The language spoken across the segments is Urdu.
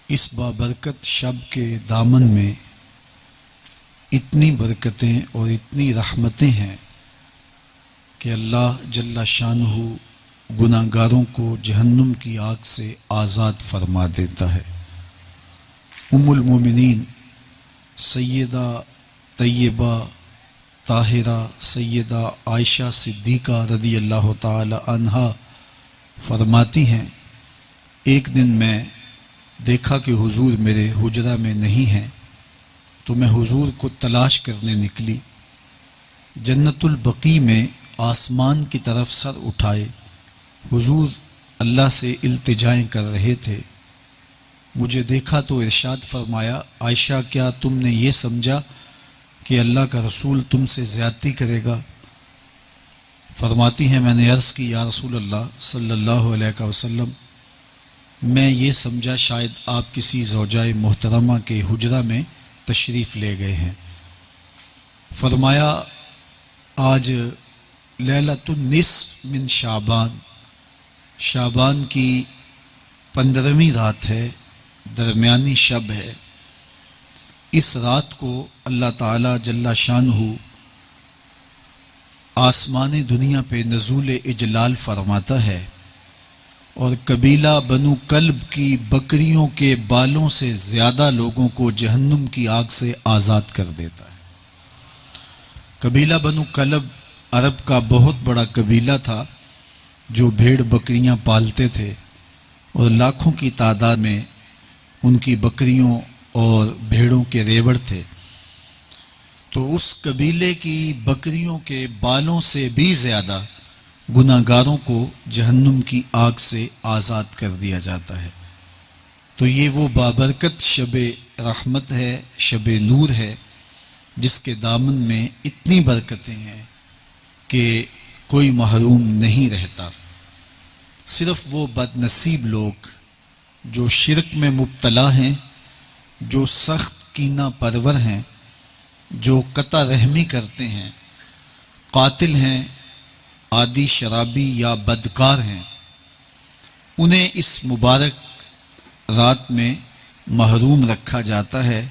اس بابرکت شب کے دامن میں اتنی برکتیں اور اتنی رحمتیں ہیں کہ اللہ جل شانہ گناہ گاروں کو جہنم کی آگ سے آزاد فرما دیتا ہے۔ ام المومنین سیدہ طیبہ طاہرہ سیدہ عائشہ صدیقہ رضی اللہ تعالی عنہا فرماتی ہیں، ایک دن میں دیکھا کہ حضور میرے حجرہ میں نہیں ہیں تو میں حضور کو تلاش کرنے نکلی۔ جنت البقیع میں آسمان کی طرف سر اٹھائے حضور اللہ سے التجائیں کر رہے تھے۔ مجھے دیکھا تو ارشاد فرمایا، عائشہ کیا تم نے یہ سمجھا کہ اللہ کا رسول تم سے زیادتی کرے گا؟ فرماتی ہیں میں نے عرض کی، یا رسول اللہ صلی اللہ علیہ وسلم، میں یہ سمجھا شاید آپ کسی زوجائے محترمہ کے حجرہ میں تشریف لے گئے ہیں۔ فرمایا آج لیلۃ النصف من شعبان، شعبان کی 15ویں رات ہے، درمیانی شب ہے۔ اس رات کو اللہ تعالی جل شانہ آسمان دنیا پہ نزول اجلال فرماتا ہے اور قبیلہ بنو کلب کی بکریوں کے بالوں سے زیادہ لوگوں کو جہنم کی آگ سے آزاد کر دیتا ہے۔ قبیلہ بنو کلب عرب کا بہت بڑا قبیلہ تھا جو بھیڑ بکریاں پالتے تھے اور لاکھوں کی تعداد میں ان کی بکریوں اور بھیڑوں کے ریوڑ تھے۔ تو اس قبیلے کی بکریوں کے بالوں سے بھی زیادہ گناہ گاروں کو جہنم کی آگ سے آزاد کر دیا جاتا ہے۔ تو یہ وہ بابرکت شب رحمت ہے، شب نور ہے، جس کے دامن میں اتنی برکتیں ہیں کہ کوئی محروم نہیں رہتا۔ صرف وہ بد نصیب لوگ جو شرک میں مبتلا ہیں، جو سخت کینہ پرور ہیں، جو قطع رحمی کرتے ہیں، قاتل ہیں، عادی شرابی یا بدکار ہیں، انہیں اس مبارک رات میں محروم رکھا جاتا ہے،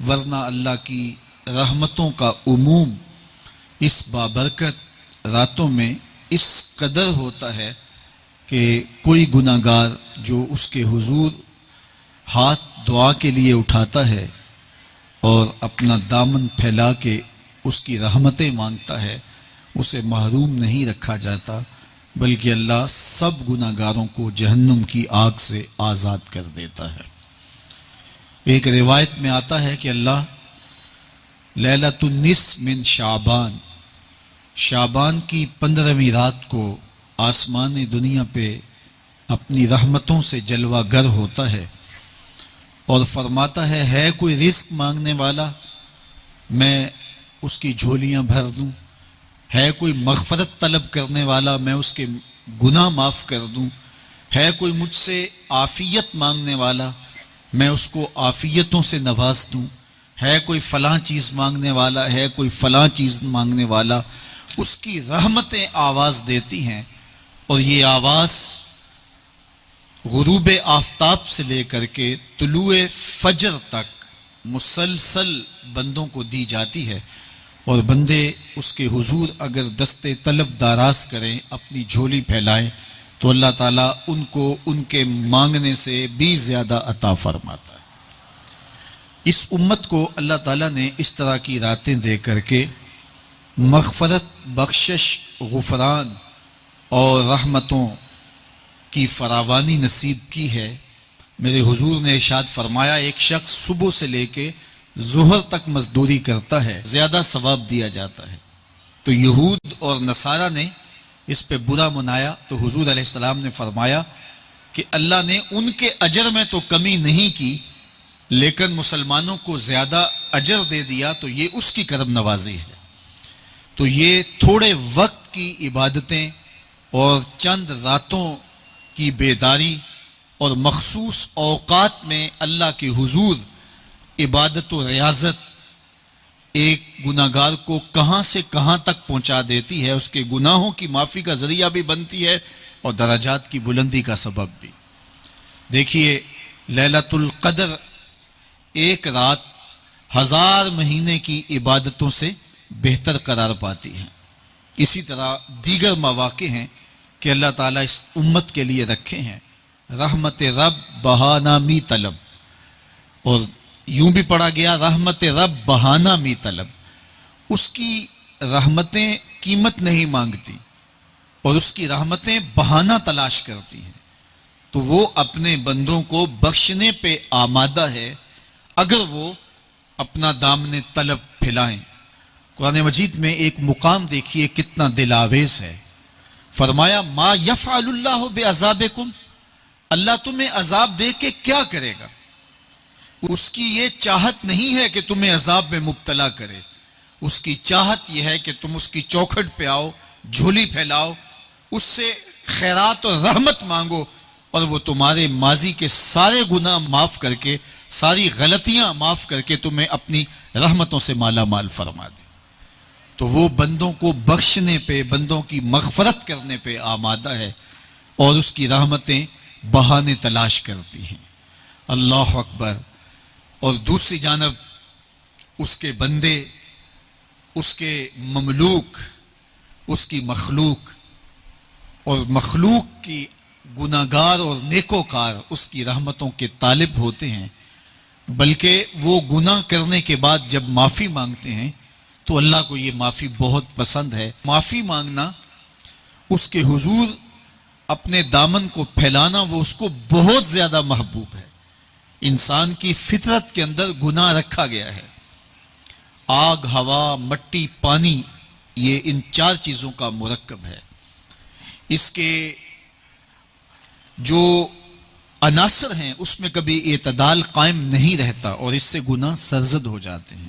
ورنہ اللہ کی رحمتوں کا عموم اس بابرکت راتوں میں اس قدر ہوتا ہے کہ کوئی گناہ گار جو اس کے حضور ہاتھ دعا کے لیے اٹھاتا ہے اور اپنا دامن پھیلا کے اس کی رحمتیں مانگتا ہے، اسے محروم نہیں رکھا جاتا، بلکہ اللہ سب گناہ گاروں کو جہنم کی آگ سے آزاد کر دیتا ہے۔ ایک روایت میں آتا ہے کہ اللہ لیلۃ النصف من شعبان، شعبان کی 15ویں رات کو آسمان دنیا پہ اپنی رحمتوں سے جلوہ گر ہوتا ہے اور فرماتا ہے کوئی رزق مانگنے والا، میں اس کی جھولیاں بھر دوں، ہے کوئی مغفرت طلب کرنے والا، میں اس کے گناہ معاف کر دوں، ہے کوئی مجھ سے عافیت مانگنے والا، میں اس کو عافیتوں سے نواز دوں، ہے کوئی فلاں چیز مانگنے والا، ہے کوئی فلاں چیز مانگنے والا، اس کی رحمتیں آواز دیتی ہیں اور یہ آواز غروب آفتاب سے لے کر کے طلوع فجر تک مسلسل بندوں کو دی جاتی ہے، اور بندے اس کے حضور اگر دست طلب دراز کریں، اپنی جھولی پھیلائیں، تو اللہ تعالیٰ ان کو ان کے مانگنے سے بھی زیادہ عطا فرماتا ہے۔ اس امت کو اللہ تعالیٰ نے اس طرح کی راتیں دے کر کے مغفرت، بخشش، غفران اور رحمتوں کی فراوانی نصیب کی ہے۔ میرے حضور نے ارشاد فرمایا، ایک شخص صبح سے لے کے ظہر تک مزدوری کرتا ہے، زیادہ ثواب دیا جاتا ہے۔ تو یہود اور نصارہ نے اس پہ برا منایا تو حضور علیہ السلام نے فرمایا کہ اللہ نے ان کے اجر میں تو کمی نہیں کی، لیکن مسلمانوں کو زیادہ اجر دے دیا، تو یہ اس کی کرم نوازی ہے۔ تو یہ تھوڑے وقت کی عبادتیں اور چند راتوں کی بیداری اور مخصوص اوقات میں اللہ کے حضور عبادت و ریاضت ایک گناہ گار کو کہاں سے کہاں تک پہنچا دیتی ہے، اس کے گناہوں کی معافی کا ذریعہ بھی بنتی ہے، اور درجات کی بلندی کا سبب بھی۔ دیکھیے لیلۃ القدر ایک رات 1000 مہینے کی عبادتوں سے بہتر قرار پاتی ہے۔ اسی طرح دیگر مواقع ہیں کہ اللہ تعالیٰ اس امت کے لیے رکھے ہیں، رحمت رب بہانہ می طلب، اور یوں بھی پڑھا گیا رحمت رب بہانہ می طلب۔ اس کی رحمتیں قیمت نہیں مانگتی اور اس کی رحمتیں بہانہ تلاش کرتی ہیں، تو وہ اپنے بندوں کو بخشنے پہ آمادہ ہے اگر وہ اپنا دامن طلب پھیلائیں۔ قرآن مجید میں ایک مقام دیکھیے کتنا دل آویز ہے، فرمایا ما یفعل اللہ بعذابکم، اللہ تمہیں عذاب دے کے کیا کرے گا؟ اس کی یہ چاہت نہیں ہے کہ تمہیں عذاب میں مبتلا کرے، اس کی چاہت یہ ہے کہ تم اس کی چوکھٹ پہ آؤ، جھولی پھیلاؤ، اس سے خیرات اور رحمت مانگو، اور وہ تمہارے ماضی کے سارے گناہ معاف کر کے، ساری غلطیاں معاف کر کے تمہیں اپنی رحمتوں سے مالا مال فرما دے۔ تو وہ بندوں کو بخشنے پہ، بندوں کی مغفرت کرنے پہ آمادہ ہے اور اس کی رحمتیں بہانے تلاش کرتی ہیں۔ اللہ اکبر۔ اور دوسری جانب اس کے بندے، اس کے مملوک، اس کی مخلوق، اور مخلوق کی گناہگار اور نیکوکار اس کی رحمتوں کے طالب ہوتے ہیں، بلکہ وہ گناہ کرنے کے بعد جب معافی مانگتے ہیں تو اللہ کو یہ معافی بہت پسند ہے۔ معافی مانگنا، اس کے حضور اپنے دامن کو پھیلانا، وہ اس کو بہت زیادہ محبوب ہے۔ انسان کی فطرت کے اندر گناہ رکھا گیا ہے۔ آگ، ہوا، مٹی، پانی، یہ ان 4 چیزوں کا مرکب ہے۔ اس کے جو عناصر ہیں اس میں کبھی اعتدال قائم نہیں رہتا اور اس سے گناہ سرزد ہو جاتے ہیں۔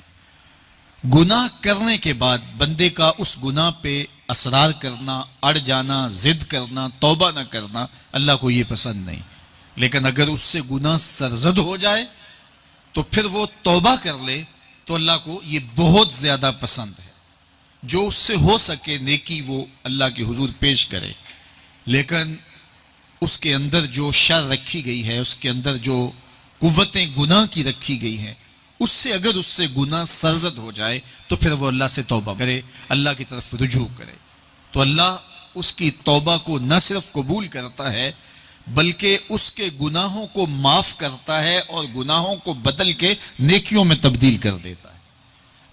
گناہ کرنے کے بعد بندے کا اس گناہ پہ اصرار کرنا، اڑ جانا، ضد کرنا، توبہ نہ کرنا اللہ کو یہ پسند نہیں، لیکن اگر اس سے گناہ سرزد ہو جائے تو پھر وہ توبہ کر لے تو اللہ کو یہ بہت زیادہ پسند ہے۔ جو اس سے ہو سکے نیکی وہ اللہ کے حضور پیش کرے، لیکن اس کے اندر جو شر رکھی گئی ہے، اس کے اندر جو قوتیں گناہ کی رکھی گئی ہیں، اس سے اگر اس سے گناہ سرزد ہو جائے تو پھر وہ اللہ سے توبہ کرے، اللہ کی طرف رجوع کرے، تو اللہ اس کی توبہ کو نہ صرف قبول کرتا ہے بلکہ اس کے گناہوں کو معاف کرتا ہے اور گناہوں کو بدل کے نیکیوں میں تبدیل کر دیتا ہے۔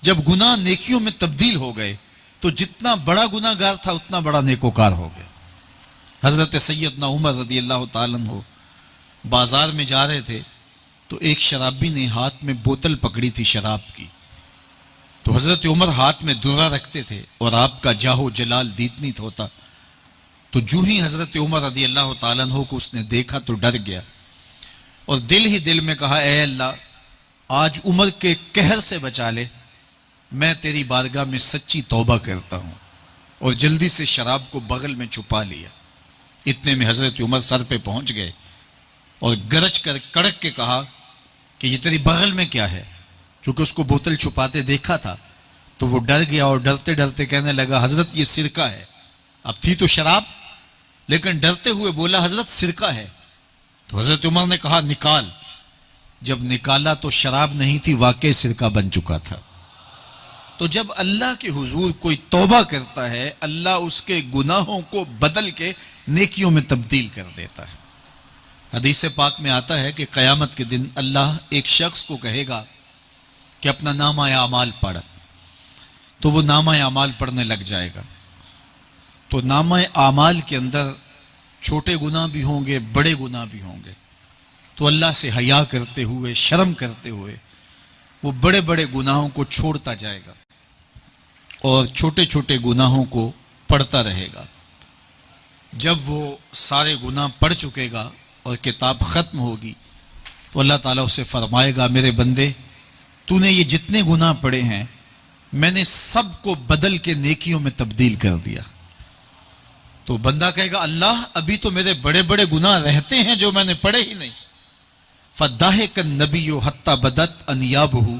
جب گناہ نیکیوں میں تبدیل ہو گئے تو جتنا بڑا گناہ گار تھا اتنا بڑا نیکوکار ہو گیا۔ حضرت سیدنا عمر رضی اللہ تعالیٰ عنہ بازار میں جا رہے تھے تو ایک شرابی نے ہاتھ میں بوتل پکڑی تھی شراب کی، تو حضرت عمر ہاتھ میں درہ رکھتے تھے اور آپ کا جاہ و جلال دیدنیت ہوتا، تو جو ہی حضرت عمر رضی اللہ تعالیٰ عنہ کو اس نے دیکھا تو ڈر گیا اور دل ہی دل میں کہا اے اللہ آج عمر کے قہر سے بچا لے، میں تیری بارگاہ میں سچی توبہ کرتا ہوں، اور جلدی سے شراب کو بغل میں چھپا لیا۔ اتنے میں حضرت عمر سر پہ پہنچ گئے اور گرج کر کڑک کے کہا کہ یہ تیری بغل میں کیا ہے؟ چونکہ اس کو بوتل چھپاتے دیکھا تھا تو وہ ڈر گیا اور ڈرتے ڈرتے کہنے لگا حضرت یہ سرکہ ہے۔ اب تھی تو شراب، لیکن ڈرتے ہوئے بولا حضرت سرکہ ہے۔ تو حضرت عمر نے کہا نکال۔ جب نکالا تو شراب نہیں تھی، واقعی سرکہ بن چکا تھا۔ تو جب اللہ کے حضور کوئی توبہ کرتا ہے اللہ اس کے گناہوں کو بدل کے نیکیوں میں تبدیل کر دیتا ہے۔ حدیث پاک میں آتا ہے کہ قیامت کے دن اللہ ایک شخص کو کہے گا کہ اپنا نامہ اعمال پڑھ، تو وہ نامہ اعمال پڑھنے لگ جائے گا، تو نامہ اعمال کے اندر چھوٹے گناہ بھی ہوں گے، بڑے گناہ بھی ہوں گے، تو اللہ سے حیا کرتے ہوئے، شرم کرتے ہوئے وہ بڑے بڑے گناہوں کو چھوڑتا جائے گا اور چھوٹے چھوٹے گناہوں کو پڑھتا رہے گا۔ جب وہ سارے گناہ پڑھ چکے گا اور کتاب ختم ہوگی تو اللہ تعالیٰ اسے فرمائے گا میرے بندے تو نے یہ جتنے گناہ پڑھے ہیں میں نے سب کو بدل کے نیکیوں میں تبدیل کر دیا۔ تو بندہ کہے گا اللہ ابھی تو میرے بڑے بڑے گناہ رہتے ہیں جو میں نے پڑھے ہی نہیں۔ فَضَحِكَ النَّبِيُّ حَتَّى بَدَتْ أَنْيَابُهُ،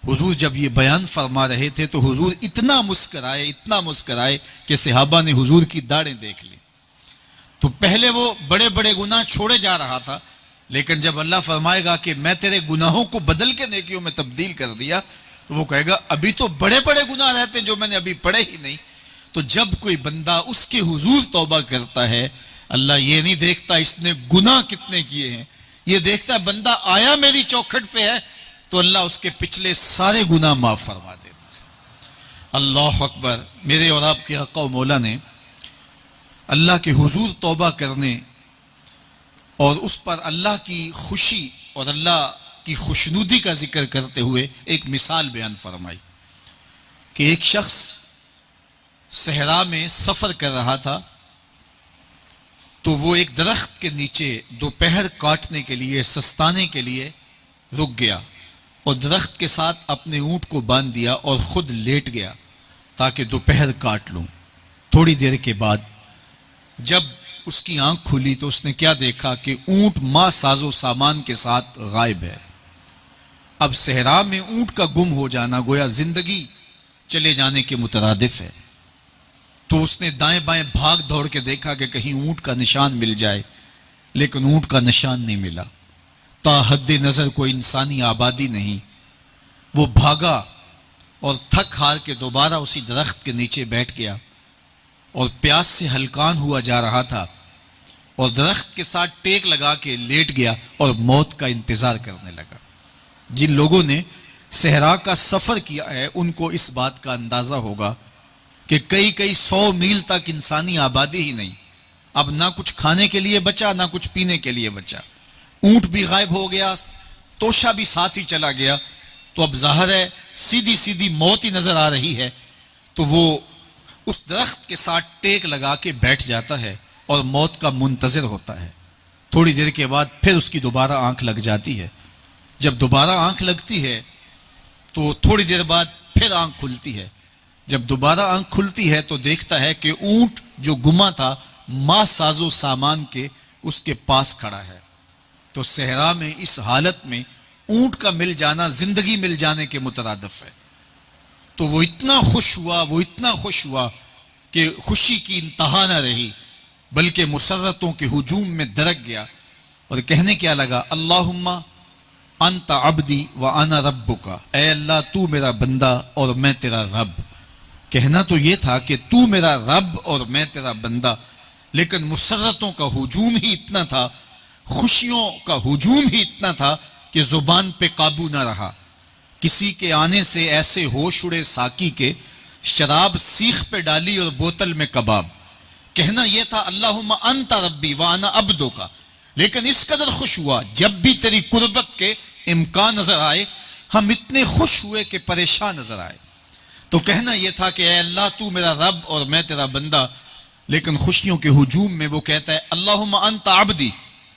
حضور جب یہ بیان فرما رہے تھے تو حضور اتنا مسکرائے کہ صحابہ نے حضور کی داڑھیں دیکھ لی۔ تو پہلے وہ بڑے بڑے گناہ چھوڑے جا رہا تھا، لیکن جب اللہ فرمائے گا کہ میں تیرے گناہوں کو بدل کے نیکیوں میں تبدیل کر دیا، تو وہ کہے گا ابھی تو بڑے بڑے گناہ رہتے ہیں جو میں نے ابھی پڑھے ہی نہیں۔ تو جب کوئی بندہ اس کے حضور توبہ کرتا ہے، اللہ یہ نہیں دیکھتا اس نے گناہ کتنے کیے ہیں، یہ دیکھتا ہے بندہ آیا میری چوکھٹ پہ ہے تو اللہ اس کے پچھلے سارے گناہ معاف فرما دیتا ہے۔ اللہ اکبر۔ میرے اور آپ کے آقا و مولا نے اللہ کے حضور توبہ کرنے اور اس پر اللہ کی خوشی اور اللہ کی خوشنودی کا ذکر کرتے ہوئے ایک مثال بیان فرمائی کہ ایک شخص صحرا میں سفر کر رہا تھا، تو وہ ایک درخت کے نیچے دوپہر کاٹنے کے لیے، سستانے کے لیے رک گیا اور درخت کے ساتھ اپنے اونٹ کو باندھ دیا اور خود لیٹ گیا تاکہ دوپہر کاٹ لوں۔ تھوڑی دیر کے بعد جب اس کی آنکھ کھلی تو اس نے کیا دیکھا کہ اونٹ ماں ساز و سامان کے ساتھ غائب ہے۔ اب صحرا میں اونٹ کا گم ہو جانا گویا زندگی چلے جانے کے مترادف ہے۔ تو اس نے دائیں بائیں بھاگ دوڑ کے دیکھا کہ کہیں اونٹ کا نشان مل جائے، لیکن اونٹ کا نشان نہیں ملا۔ تا حد نظر کوئی انسانی آبادی نہیں۔ وہ بھاگا اور تھک ہار کے دوبارہ اسی درخت کے نیچے بیٹھ گیا اور پیاس سے ہلکان ہوا جا رہا تھا اور درخت کے ساتھ ٹیک لگا کے لیٹ گیا اور موت کا انتظار کرنے لگا۔ جن لوگوں نے صحرا کا سفر کیا ہے ان کو اس بات کا اندازہ ہوگا کہ کئی 100 میل تک انسانی آبادی ہی نہیں، اب نہ کچھ کھانے کے لیے بچا نہ کچھ پینے کے لیے بچا، اونٹ بھی غائب ہو گیا، توشا بھی ساتھ ہی چلا گیا، تو اب ظاہر ہے سیدھی موت ہی نظر آ رہی ہے۔ تو وہ اس درخت کے ساتھ ٹیک لگا کے بیٹھ جاتا ہے اور موت کا منتظر ہوتا ہے۔ تھوڑی دیر کے بعد پھر اس کی دوبارہ آنکھ لگ جاتی ہے۔ جب دوبارہ آنکھ لگتی ہے تو تھوڑی دیر بعد پھر آنکھ کھلتی ہے۔ جب دوبارہ آنکھ کھلتی ہے تو دیکھتا ہے کہ اونٹ جو گما تھا ماں ساز و سامان کے اس کے پاس کھڑا ہے۔ تو صحرا میں اس حالت میں اونٹ کا مل جانا زندگی مل جانے کے مترادف ہے۔ تو وہ اتنا خوش ہوا کہ خوشی کی انتہا نہ رہی، بلکہ مسرتوں کے ہجوم میں درک گیا اور کہنے کیا لگا، اللہم انت عبدی وانا ربک، اے اللہ تو میرا بندہ اور میں تیرا رب۔ کہنا تو یہ تھا کہ تو میرا رب اور میں تیرا بندہ، لیکن مسرتوں کا ہجوم ہی اتنا تھا، خوشیوں کا ہجوم ہی اتنا تھا کہ زبان پہ قابو نہ رہا۔ کسی کے آنے سے ایسے ہوش اڑے ساقی کے، شراب سیخ پہ ڈالی اور بوتل میں کباب۔ کہنا یہ تھا اللہم انت ربی وانا عبدک، لیکن اس قدر خوش ہوا جب بھی تیری قربت کے امکان نظر آئے ہم اتنے خوش ہوئے کہ پریشان نظر آئے۔ تو کہنا یہ تھا کہ اے اللہ تو میرا رب اور میں تیرا بندہ، لیکن خوشیوں کے ہجوم میں وہ کہتا ہے اللہم انت عبدی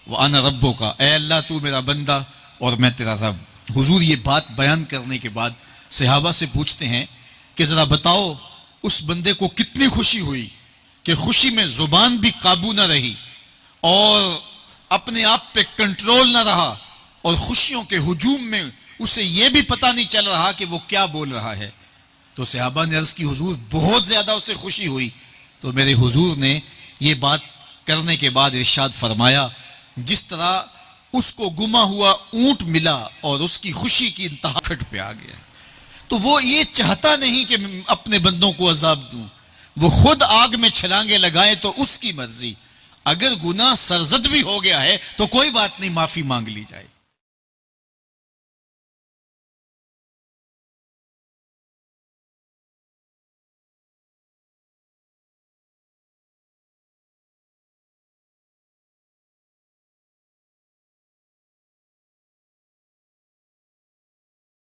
وانا ربک، اے اللہ تو میرا بندہ اور میں تیرا رب۔ حضور یہ بات بیان کرنے کے بعد صحابہ سے پوچھتے ہیں کہ ذرا بتاؤ اس بندے کو کتنی خوشی ہوئی کہ خوشی میں زبان بھی قابو نہ رہی اور اپنے آپ پہ کنٹرول نہ رہا، اور خوشیوں کے ہجوم میں اسے یہ بھی پتہ نہیں چل رہا کہ وہ کیا بول رہا ہے۔ تو صحابہ نے عرض کی حضور بہت زیادہ اسے خوشی ہوئی۔ تو میرے حضور نے یہ بات کرنے کے بعد ارشاد فرمایا، جس طرح اس کو گما ہوا اونٹ ملا اور اس کی خوشی کی انتہا کھٹ پہ آ گیا، تو وہ یہ چاہتا نہیں کہ اپنے بندوں کو عذاب دوں، وہ خود آگ میں چھلانگے لگائے تو اس کی مرضی، اگر گناہ سرزد بھی ہو گیا ہے تو کوئی بات نہیں، معافی مانگ لی جائے۔